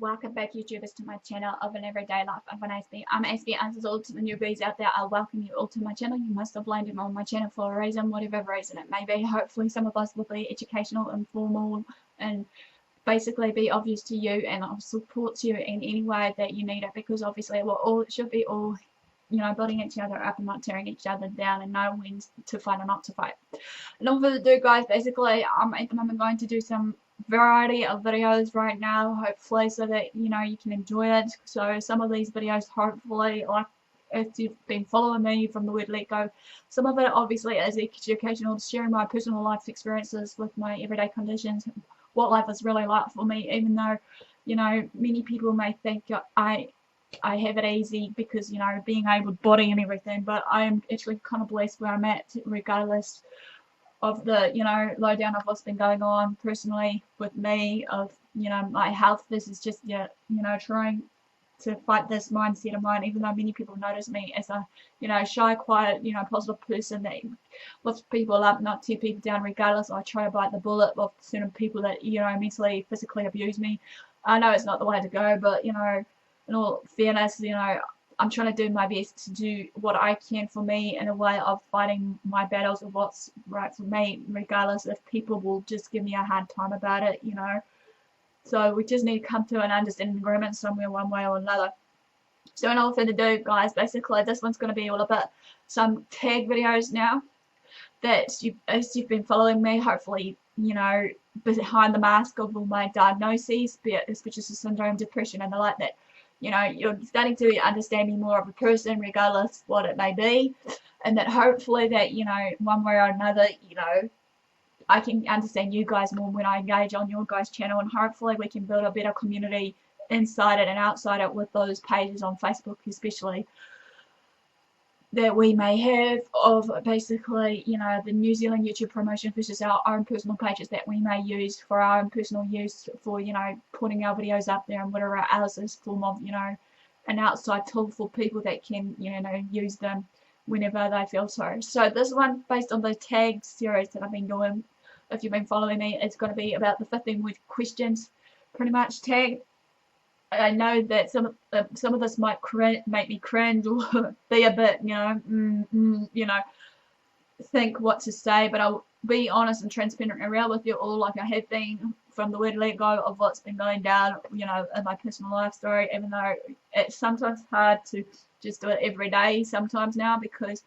Welcome back, YouTubers, to my channel of an everyday life of an Aspie. I'm Aspie Answers All. To the newbies out there, I welcome you all to my channel. You must have landed on my channel for a reason, whatever reason it may be. Hopefully some of us will be educational, informal, and basically be obvious to you, and I'll support you in any way that you need it, because obviously we're all, it should be all, building each other up and not tearing each other down, and know when to fight or not to fight. And all further ado, guys, basically at the moment going to do some variety of videos right now, hopefully, so that you can enjoy it. So some of these videos, hopefully, like if you've been following me from the word let go, some of it obviously is educational, sharing my personal life experiences with my everyday conditions, what life is really like for me, even though many people may think I have it easy because being able body and everything, but I am actually kind of blessed where I'm at, regardless of the lowdown of what's been going on personally with me, of my health. This is just trying to fight this mindset of mine, even though many people notice me as a shy, quiet, positive person that lifts people up, not tear people down. Regardless, I try to bite the bullet of certain people that mentally, physically abuse me. I know it's not the way to go, but in all fairness, I'm trying to do my best to do what I can for me in a way of fighting my battles of what's right for me, regardless if people will just give me a hard time about it, So we just need to come to an understanding agreement somewhere, one way or another. So in all further ado, guys, basically this one's going to be all about some tag videos now that as you've been following me, hopefully, behind the mask of all my diagnoses, be it suspicious syndrome, depression, and the like, that you're starting to understand me more of a person, regardless what it may be, and that hopefully that one way or another, I can understand you guys more when I engage on your guys' channel, and hopefully we can build a better community inside it and outside it with those pages on Facebook, especially, that we may have, of basically the New Zealand YouTube promotion versus our own personal pages that we may use for our own personal use, for putting our videos up there, and whatever else is form of an outside tool for people that can use them whenever they feel so. So this one, based on the tag series that I've been doing, if you've been following me, it's going to be about the 15-word questions, pretty much tag. I know that some of this might make me cringe or be a bit, think what to say, but I'll be honest and transparent and real with you all, like I have been from the word let go, of what's been going down, in my personal life story, even though it's sometimes hard to just do it every day sometimes now, because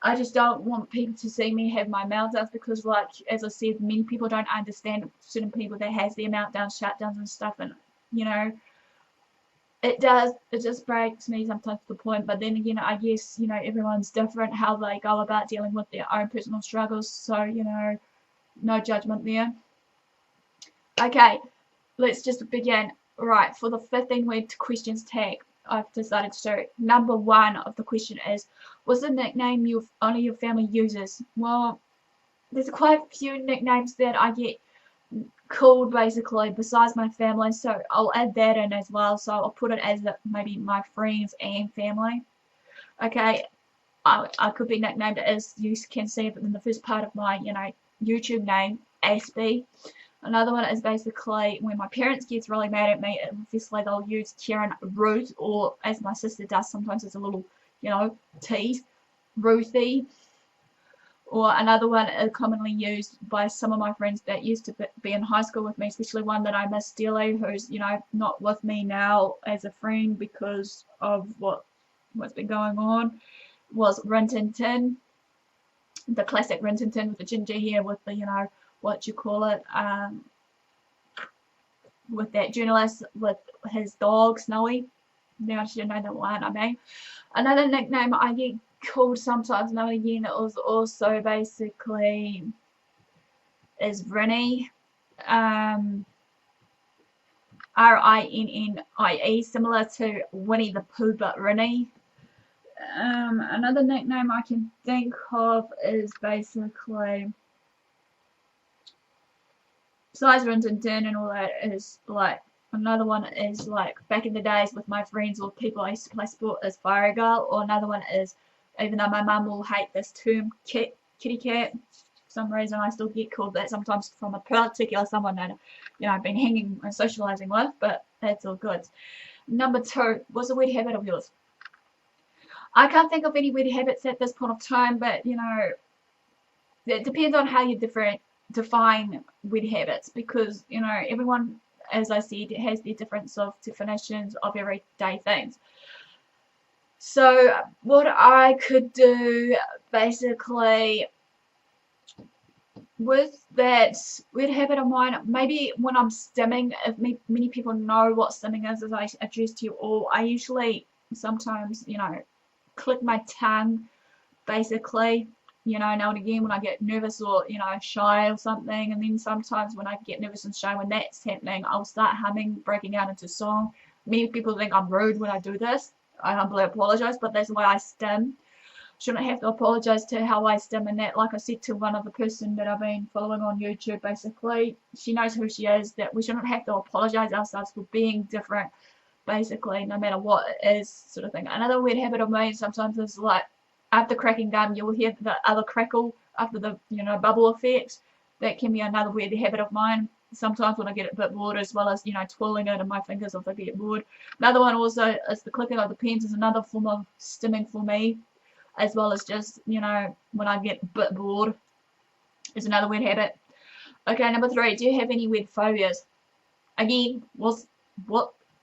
I just don't want people to see me have my meltdowns, because, like, as I said, many people don't understand certain people that has their meltdowns, shutdowns and stuff, and it just breaks me sometimes to the point. But then again, I guess everyone's different how they go about dealing with their own personal struggles, so no judgment there. Okay, let's just begin. Right, for the 15-word questions tag, I've decided to do number 1 of the question is, what's the nickname only your family uses? Well, there's quite a few nicknames that I get called, basically, besides my family, so I'll add that in as well. So I'll put it as maybe my friends and family. Okay, I could be nicknamed, as you can see in the first part of my YouTube name, Aspie. Another one is basically when my parents gets really mad at me, obviously they'll use Karen Ruth, or as my sister does sometimes as a little tease, Ruthie. Or another one commonly used by some of my friends that used to be in high school with me, especially one that I miss dearly, who's not with me now as a friend because of what's been going on, was Rin Tin Tin, the classic Rin Tin Tin with the ginger hair, with the what you call it, with that journalist with his dog Snowy. Now I should know the one I mean. Another nickname I get called sometimes now and again, it was also basically is Rinnie, Rinnie, similar to Winnie the Pooh, but Rinnie. Another nickname I can think of is basically, besides Rin Tin Tin and all that, is like, another one is like back in the days with my friends or people I used to play sport, as Fire Girl. Or another one is, even though my mum will hate this term, kitty cat. some reason I still get called that sometimes from a particular someone that, you know, I've been hanging and socializing with, but that's all good. Number 2, what's a weird habit of yours? I can't think of any weird habits at this point of time, but, you know, it depends on how you define weird habits, because, you know, everyone, as I said, has their difference of definitions of everyday things. So what I could do basically with that weird habit of mine, maybe when I'm stimming, if many people know what stimming is, as I addressed to you all, I usually sometimes, you know, click my tongue basically, you know, now and again when I get nervous or, you know, shy or something. And then sometimes when I get nervous and shy, when that's happening, I'll start humming, breaking out into song. Many people think I'm rude when I do this. I humbly apologize, but that's the way I stim. Shouldn't have to apologize to how I stim and that. Like I said to one other person that I've been following on YouTube, basically, she knows who she is, that we shouldn't have to apologize ourselves for being different, basically, no matter what it is, sort of thing. Another weird habit of mine sometimes is like, after cracking gum, you'll hear the other crackle after the, you know, bubble effect. That can be another weird habit of mine. Sometimes when I get a bit bored, as well as, you know, twirling it in my fingers if I get bored. Another one also is the clicking of the pens, is another form of stimming for me, as well as just, you know, when I get a bit bored, is another weird habit. Okay, number 3, do you have any weird phobias? Again, what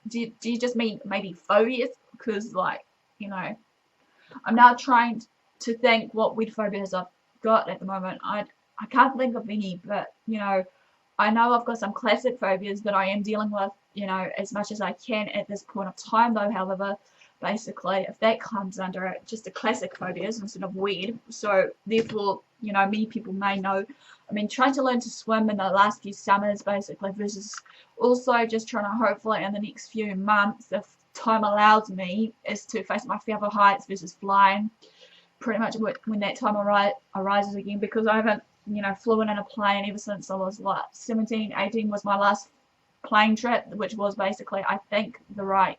do you just mean maybe phobias? Because, like, you know, I'm now trying to think what weird phobias I've got at the moment. I can't think of any, but, you know I've got some classic phobias that I am dealing with, you know, as much as I can at this point of time, though. However, basically, if that comes under it, just a classic phobias instead of weird. So therefore, you know, many people may know, I mean, trying to learn to swim in the last few summers, basically, versus also just trying to hopefully in the next few months, if time allows me, is to face my fear of heights versus flying. Pretty much when that time arises again, because I haven't, you know, flown in a plane ever since I was like 17, 18 was my last plane trip, which was basically, I think, the right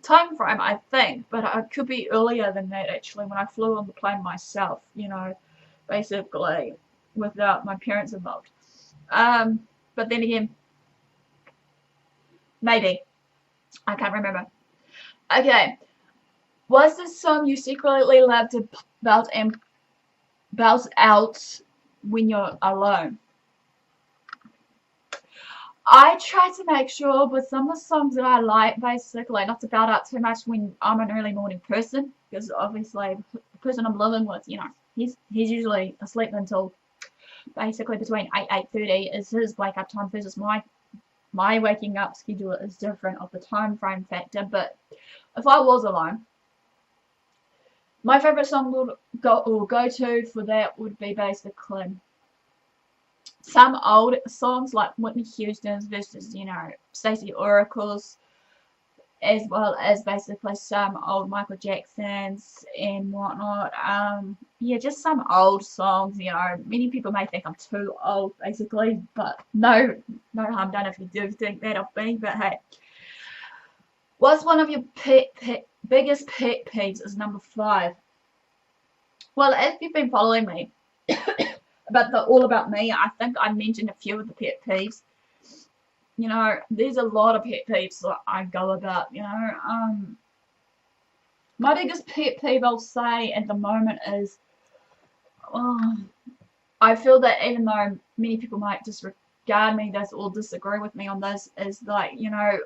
time frame, I think, but I could be earlier than that actually, when I flew on the plane myself, you know, basically without my parents involved. But then again, maybe, I can't remember. Okay, what's the song you secretly love to belt out when you're alone? I try to make sure with some of the songs that I like, basically, not to belt out too much when I'm an early morning person, because obviously the person I'm living with, you know, he's usually asleep until basically between 8:30 is his wake up time versus my waking up schedule is different of the time frame factor. But if I was alone, my favorite song would go to for that would be basically some old songs like Whitney Houston's versus, you know, Stacey Oracle's, as well as basically some old Michael Jackson's and whatnot. Yeah, just some old songs, you know. Many people may think I'm too old, basically, but no harm done if you do think that of me. But hey, what's one of your biggest pet peeves? Is number 5. Well, if you've been following me about the All About Me, I think I mentioned a few of the pet peeves. You know, there's a lot of pet peeves that I go about, you know. My biggest pet peeve, I'll say, at the moment is, I feel that even though many people might disregard me this or disagree with me on this, is like, you know,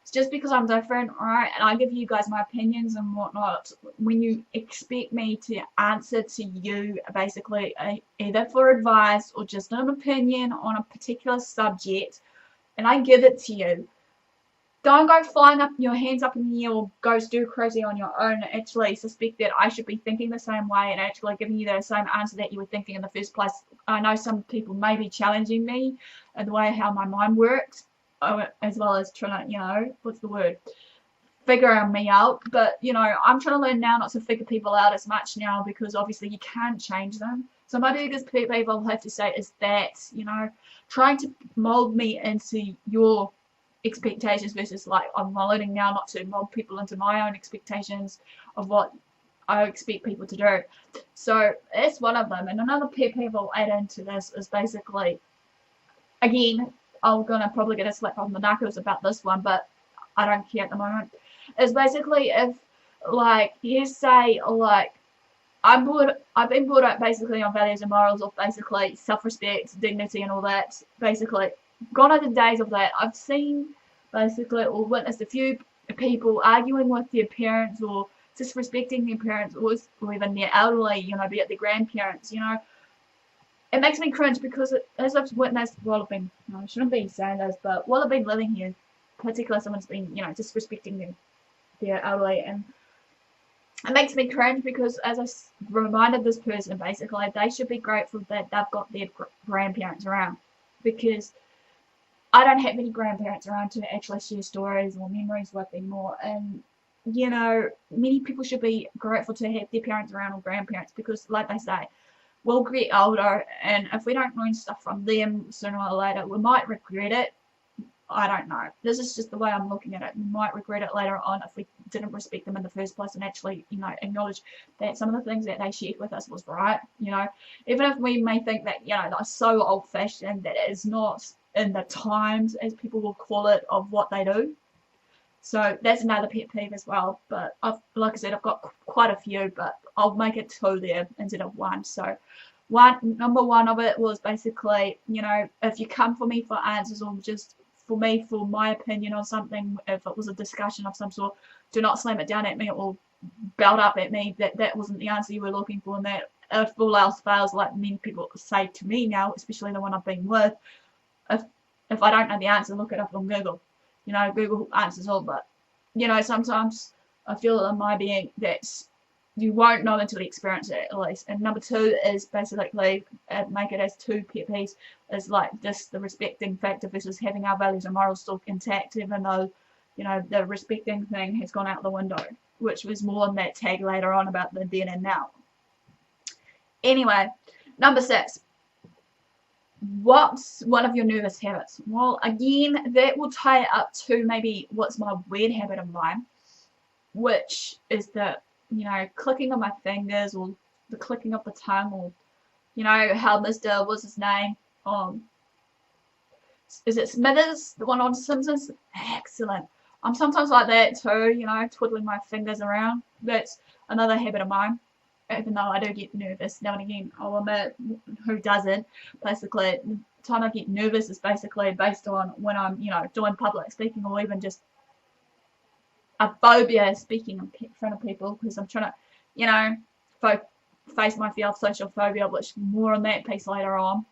it's just because I'm different, right? And I give you guys my opinions and whatnot. When you expect me to answer to you, basically, either for advice or just an opinion on a particular subject, and I give it to you, don't go flying up your hands up in the air or go stir crazy on your own. Actually suspect that I should be thinking the same way and actually giving you the same answer that you were thinking in the first place. I know some people may be challenging me in the way how my mind works, as well as trying to, you know, what's the word, figuring me out. But, you know, I'm trying to learn now not to figure people out as much now, because obviously you can't change them. So my biggest pet peeve I'll have to say is that, you know, trying to mold me into your expectations versus, like, I'm learning now not to mold people into my own expectations of what I expect people to do. So that's one of them. And another pet peeve I'll add into this is basically, again, I'm gonna probably get a slap on the knuckles about this one, but I don't care at the moment. Is basically if, like, you say, like, I've been brought up basically on values and morals of basically self-respect, dignity, and all that. Basically, gone are the days of that. I've seen basically or witnessed a few people arguing with their parents or disrespecting their parents or even their elderly, be it their grandparents. It makes me cringe because as I've witnessed while I've been, I shouldn't be saying this, but while I've been living here, particularly someone's been, disrespecting their elderly, and it makes me cringe because as I reminded this person, basically, they should be grateful that they've got their grandparents around, because I don't have any grandparents around to actually share stories or memories with anymore. And many people should be grateful to have their parents around or grandparents, because like they say, we'll get older, and if we don't learn stuff from them sooner or later, we might regret it. I don't know. This is just the way I'm looking at it. We might regret it later on if we didn't respect them in the first place and actually, acknowledge that some of the things that they shared with us was right. Even if we may think that, they're so old-fashioned that it is not in the times, as people will call it, of what they do. So that's another pet peeve as well. But like I said, I've got quite a few, but I'll make it 2 there instead of 1. So number 1 of it was basically, if you come for me for answers or just for me for my opinion on something, if it was a discussion of some sort, do not slam it down at me or belt up at me that wasn't the answer you were looking for, and that if all else fails, like many people say to me now, especially the one I've been with, if I don't know the answer, look it up on Google. Google answers all, but sometimes I feel in my being that you won't know until you experience it, at least. And number 2 is basically, make it as 2 pet peeves, is like just the respecting factor versus having our values and morals still intact, even though, the respecting thing has gone out the window, which was more on that tag later on about the then and now. Anyway, number 6. What's one of your nervous habits? Well, again, that will tie it up to maybe what's my weird habit of mine, which is the clicking of my fingers, or the clicking of the tongue, or how Mr. what's his name? Is it Smithers, the one on Simpsons? Excellent. I'm sometimes like that too, twiddling my fingers around. That's another habit of mine. Even though I do get nervous now and again, I'll admit, who doesn't? Basically, the time I get nervous is basically based on when I'm, doing public speaking, or even just a phobia speaking in front of people, because I'm trying to, face my fear of social phobia, which more on that piece later on.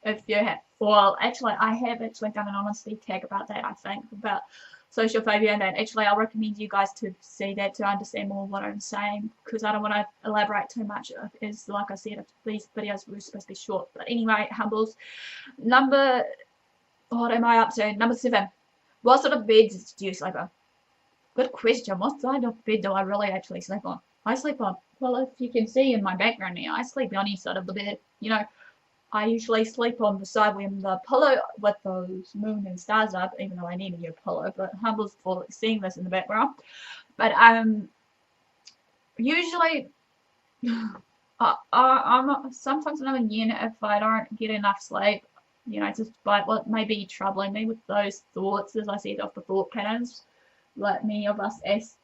If you have, well, actually, I have actually done an honesty tag about that, I think, about social phobia, and actually I'll recommend you guys to see that to understand more what I'm saying, because I don't want to elaborate too much, as like I said, these videos were supposed to be short. But anyway, humbles. What am I up to? Number 7. What sort of beds do you sleep on? Good question. What side of bed do I really actually sleep on? I sleep on, well, if you can see in my background here, I sleep on each side of the bed. I usually sleep on the side when the pillow with those moon and stars up, even though I need a new pillow, but humbles for seeing this in the background. But usually I'm sometimes now and again, if I don't get enough sleep, just by what may be troubling me with those thoughts, as I said, of the thought patterns, like many of us as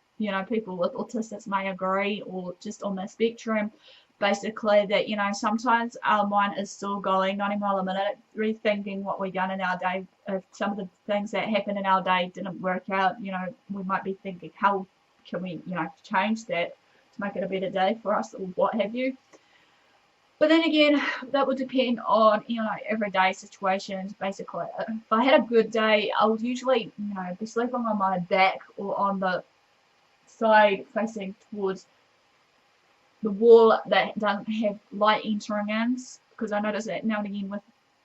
people with autistic may agree, or just on the spectrum, basically that sometimes our mind is still going 90 miles a minute, rethinking what we've done in our day. If some of the things that happened in our day didn't work out, we might be thinking, how can we change that to make it a better day for us, or what have you. But then again, that would depend on, everyday situations, basically. If I had a good day, I would usually, be sleeping on my back or on the side facing towards the wall that doesn't have light entering in, because I notice that now and again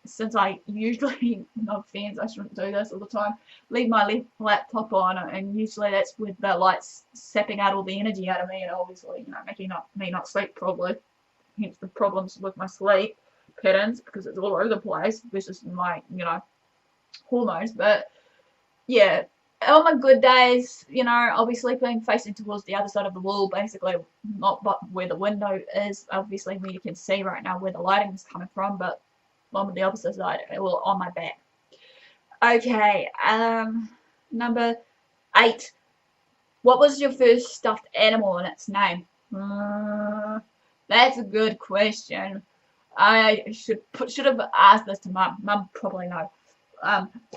since I usually, no offense, I shouldn't do this all the time, leave my laptop on, and usually that's with the lights sapping out all the energy out of me, and obviously, making me not sleep properly. Hence the problems with my sleep patterns, because it's all over the place versus my, hormones. But yeah, on my good days, you know, I'll be sleeping facing towards the other side of the wall, basically, not but where the window is, obviously where you can see right now where the lighting is coming from, but on the opposite side, well, on my back. Okay, number 8. What was your first stuffed animal and its name? That's a good question. I should have asked this to Mum. Mum probably know.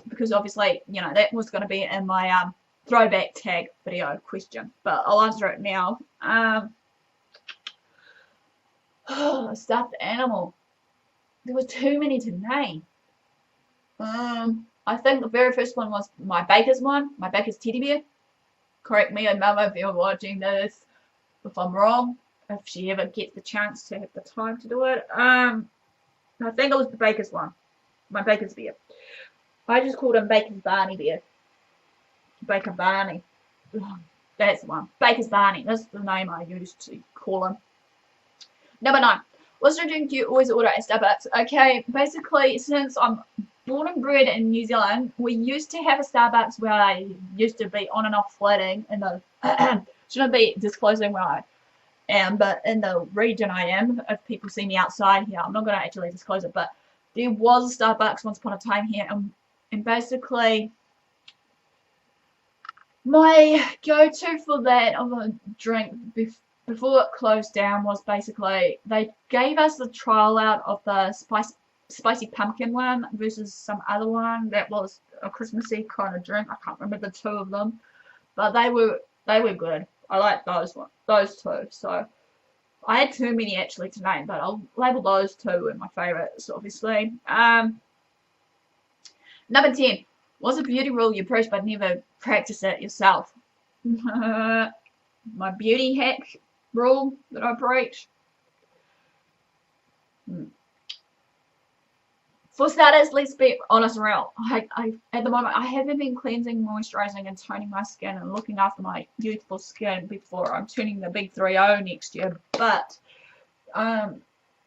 Because obviously, you know, that was going to be in my throwback tag video question, but I'll answer it now. Stuffed animal. There were too many to name. I think the very first one was my baker's one, my baker's teddy bear. Correct me and Mum if you're watching this if I'm wrong, if she ever gets the chance to have the time to do it. I think it was the baker's one, my baker's bear. I just called him Baker's Barney Bear. Baker Barney. That's the one. Baker's Barney. That's the name I used to call him. Number 9. What's the drink you always order at Starbucks? Okay, basically, since I'm born and bred in New Zealand, we used to have a Starbucks where I used to be on and off flirting in the shouldn't be disclosing where I am, but in the region I am, if people see me outside here, I'm not going to actually disclose it, but there was a Starbucks once upon a time here, and basically my go-to for that of a drink before it closed down was basically they gave us the trial out of the spicy pumpkin one versus some other one that was a Christmassy kind of drink. I can't remember the two of them, but they were good. I like those two. So I had too many actually to name, but I'll label those two as my favourites, obviously. Number 10. What's a beauty rule you preach but never practice it yourself? My beauty hack rule that I preach. For starters, let's be honest and real. At the moment, I haven't been cleansing, moisturising, and toning my skin and looking after my youthful skin before I'm turning the big 3-0 next year. But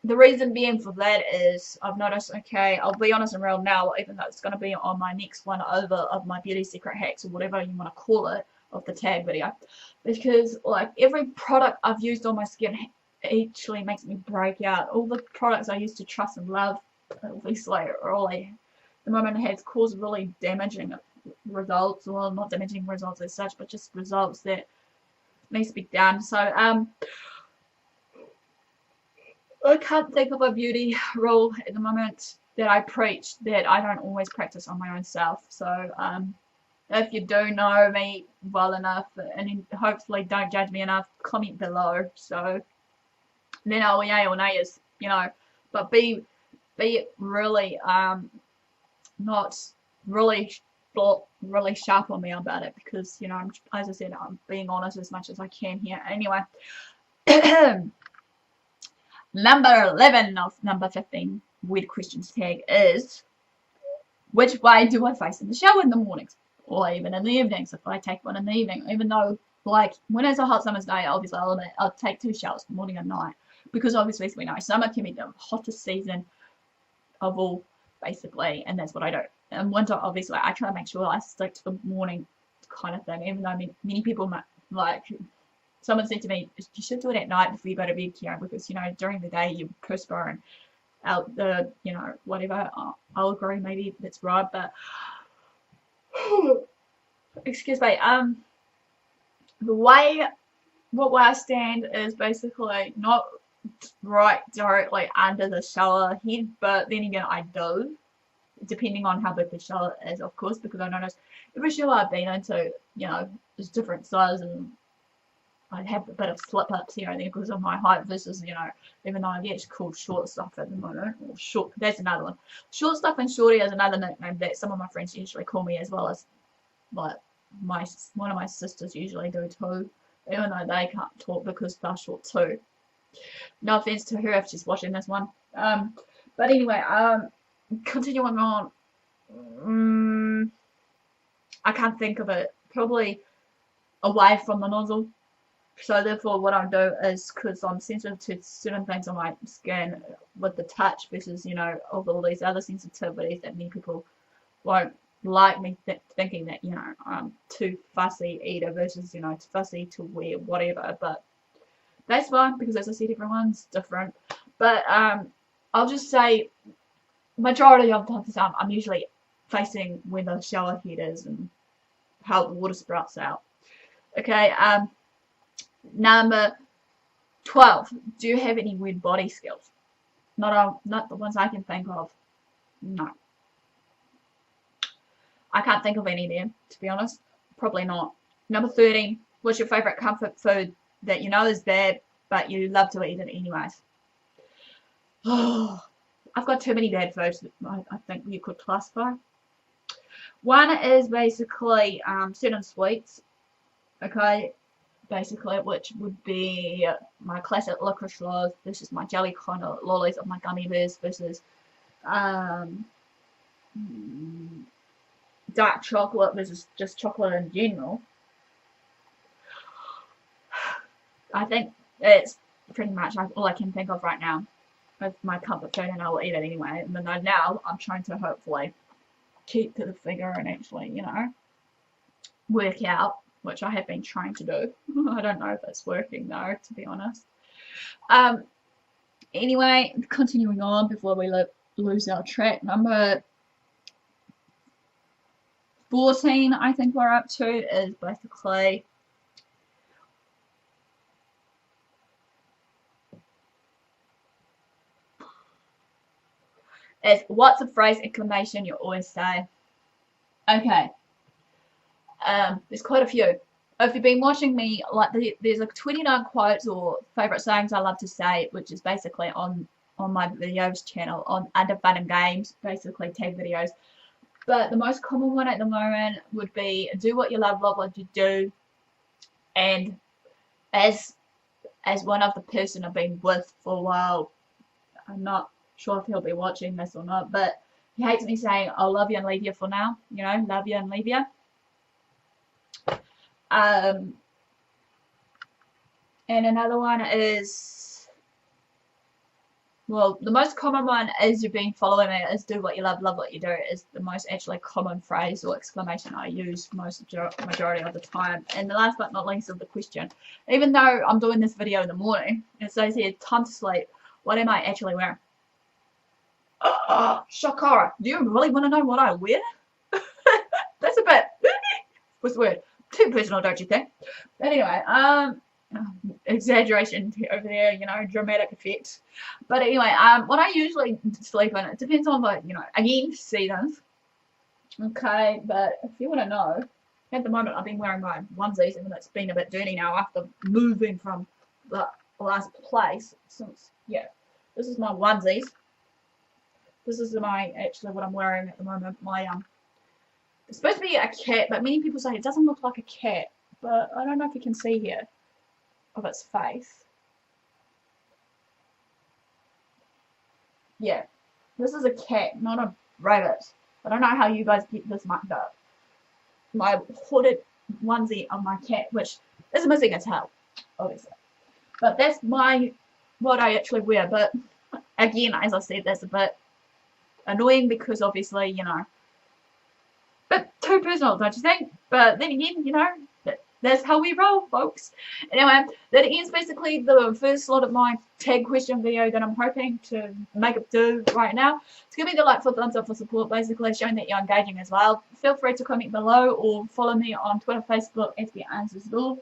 the reason being for that is I've noticed, okay, I'll be honest and real now, even though it's going to be on my next one over of my beauty secret hacks or whatever you want to call it, of the tag video. Because, like, every product I've used on my skin actually makes me break out. All the products I used to trust and love, obviously, really, the moment has caused really damaging results, well, not damaging results as such, but just results that needs to be done. So I can't think of a beauty rule at the moment that I preach that I don't always practice on my own self. So if you do know me well enough and hopefully don't judge me enough, comment below. So then I'll yay or nay is, you know, but be really not really sharp on me about it, because, you know, as I said, I'm being honest as much as I can here. Anyway, number 11 of number 15 weird questions tag is, which way do I face in the shower in the mornings or even in the evenings if I take one in the evening? Even though, like, when it's a hot summer's day, obviously I'll take 2 showers, morning and night, because obviously, as we know, summer can be the hottest season of all, basically, and that's what I do. And winter, obviously, I try to make sure I stick to the morning kind of thing, even though many people might, like, someone said to me, you should do it at night before you go to bed, Kieran, because, you know, during the day you perspire and out the, you know, whatever. I'll agree, maybe that's right, but excuse me, what way I stand is basically not right directly under the shower head, but then again I do, depending on how big the shower is, of course, because I notice every shower I've been into, you know, is different size, and I have a bit of slip ups here and there because of my height versus, you know, even though I get called short stuff at the moment, or short, that's another one. Short stuff and shorty is another nickname that some of my friends usually call me, as well as, like, one of my sisters usually do too, even though they can't talk because they're short too. No offense to her if she's watching this one. But anyway, continuing on. I can't think of it. Probably away from the nozzle. So therefore, what I do is, because I'm sensitive to certain things on my skin with the touch versus, you know, of all these other sensitivities that many people won't like me thinking that, you know, I'm too fussy eater versus, you know, too fussy to wear whatever, but that's fine because, as I said, everyone's different. But I'll just say majority of the time I'm usually facing where the shower head is and how the water sprouts out. Okay, number 12. Do you have any weird body skills? Not the ones I can think of. No. I can't think of any there, to be honest. Probably not. Number 13. What's your favourite comfort food that you know is bad, but you love to eat it anyways? Oh, I've got too many bad foods that I think you could classify. One is basically certain sweets. Okay, basically, which would be my classic licorice lollies versus my jelly kind of lollies of my gummy bears versus um, dark chocolate versus just chocolate in general. I think it's pretty much all I can think of right now with my comfort food, and I will eat it anyway. And then now I'm trying to hopefully keep to the figure and actually, you know, work out, which I have been trying to do. I don't know if it's working though, to be honest. Anyway, continuing on before we lose our track. Number 14, I think we're up to, is basically what's a phrase exclamation you always say? Okay. There's quite a few. If you've been watching me, like there's like 29 quotes or favorite sayings I love to say, which is basically on my videos channel on under fun and games, basically tag videos. But the most common one at the moment would be do what you love what you do. And as one of the person I've been with for a while, I'm not sure if he'll be watching this or not, but he hates me saying I'll love you and leave you for now. You know, love you and leave you. And another one is, well, the most common one is you've been following me is do what you love what you do is the most actually common phrase or exclamation I use majority of the time. And the last but not least of the question, even though I'm doing this video in the morning, it says here time to sleep, what am I actually wearing? Shakara, do you really want to know what I wear? That's a bit, what's the word? Too personal, don't you think? But anyway, exaggeration over there, you know, dramatic effect. But anyway, what I usually sleep in, it depends on the, you know, again, seasons. Okay, but if you want to know, at the moment I've been wearing my onesies, even though it's been a bit dirty now after moving from the last place. Since, yeah, this is my onesies. This is actually what I'm wearing at the moment. My it's supposed to be a cat, but many people say it doesn't look like a cat. But I don't know if you can see here of its face. Yeah, this is a cat, not a rabbit. I don't know how you guys get this mucked up. My hooded onesie of my cat, which is missing its tail, obviously. But that's what I actually wear. But again, as I said, that's a bit annoying because obviously, you know, but too personal, don't you think? But then again, you know, that's how we roll, folks. Anyway, that ends basically the first lot of my tag question video that I'm hoping to make it do right now. So give me the like for thumbs up for support, basically showing that you're engaging as well. Feel free to comment below or follow me on Twitter, Facebook, AspieAnswersAll.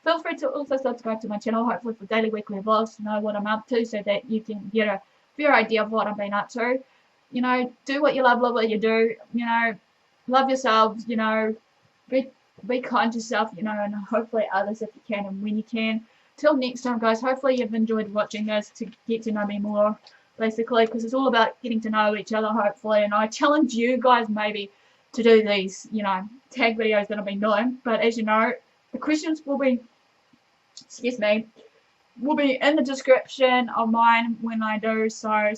Feel free to also subscribe to my channel, hopefully for daily, weekly vlogs to know what I'm up to so that you can get a fair idea of what I've been up to. You know, do what you love what you do, you know, love yourselves, you know, be kind to yourself, you know, and hopefully others if you can and when you can. Till next time, guys, hopefully you've enjoyed watching this to get to know me more, basically, because it's all about getting to know each other, hopefully, and I challenge you guys maybe to do these, you know, tag videos that I've been doing, but as you know, the questions will be, excuse me, will be in the description of mine when I do so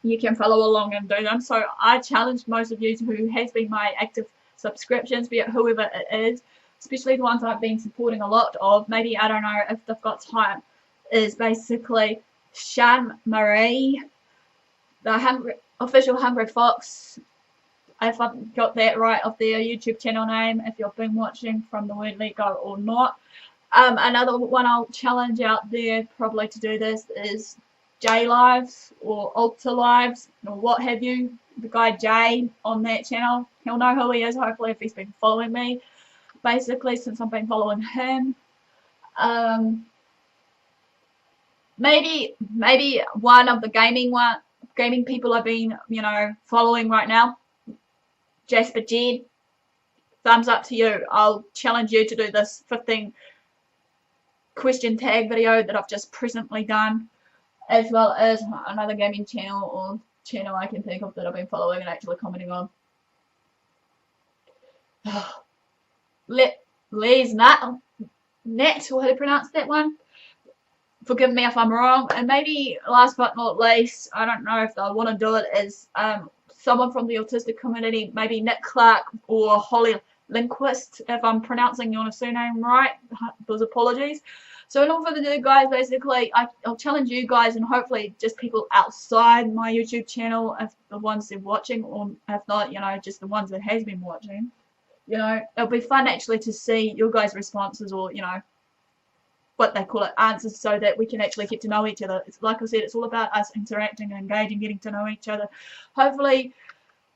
you can follow along and do them. So I challenge most of you who has been my active subscriptions, be it whoever it is, especially the ones I've been supporting a lot of, maybe, I don't know if they've got time, is basically Sean Marie, the official Hungry Fox, if I've got that right of their YouTube channel name, if you've been watching from the word let go or not. Another one I'll challenge out there probably to do this is J Lives or Alter Lives or what have you. The guy Jay on that channel, he'll know who he is hopefully if he's been following me. Basically, since I've been following him. Maybe one of the gaming people I've been, following right now, Jasper Jed. Thumbs up to you. I'll challenge you to do this 15 question tag video that I've just presently done, as well as another gaming channel or channel I can think of that I've been following and actually commenting on. Les Nat, or how to pronounce that one? Forgive me if I'm wrong. And maybe last but not least, I don't know if I want to do it, is someone from the autistic community, maybe Nick Clark or Holly Lindquist, if I'm pronouncing your surname right. Those apologies. So in all further ado, guys, basically, I'll challenge you guys and hopefully just people outside my YouTube channel, if the ones they're watching, or if not, just the ones that has been watching. It'll be fun actually to see your guys' responses or, what they call it, answers, so that we can actually get to know each other. It's like I said, it's all about us interacting and engaging, getting to know each other. Hopefully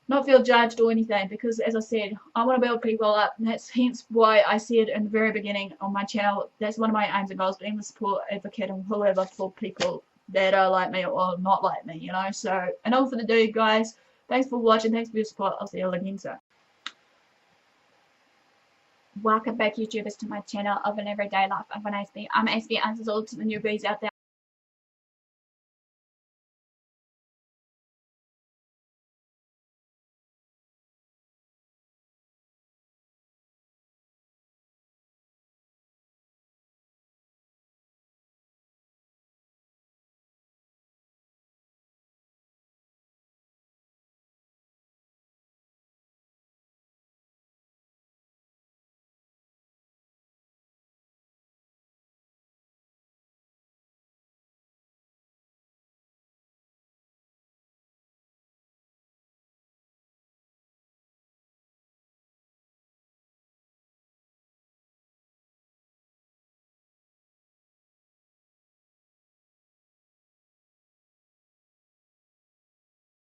not feel judged or anything, because as I said, I want to build people up, and that's hence why I said in the very beginning on my channel, that's one of my aims and goals, being the support advocate and whoever for people that are like me or not like me, So, and all for the do, guys. Thanks for watching, thanks for your support. I'll see you all again soon. Welcome back, YouTubers, to my channel of an everyday life of an Aspie. I'm AspieAnswersAll to the newbies out there.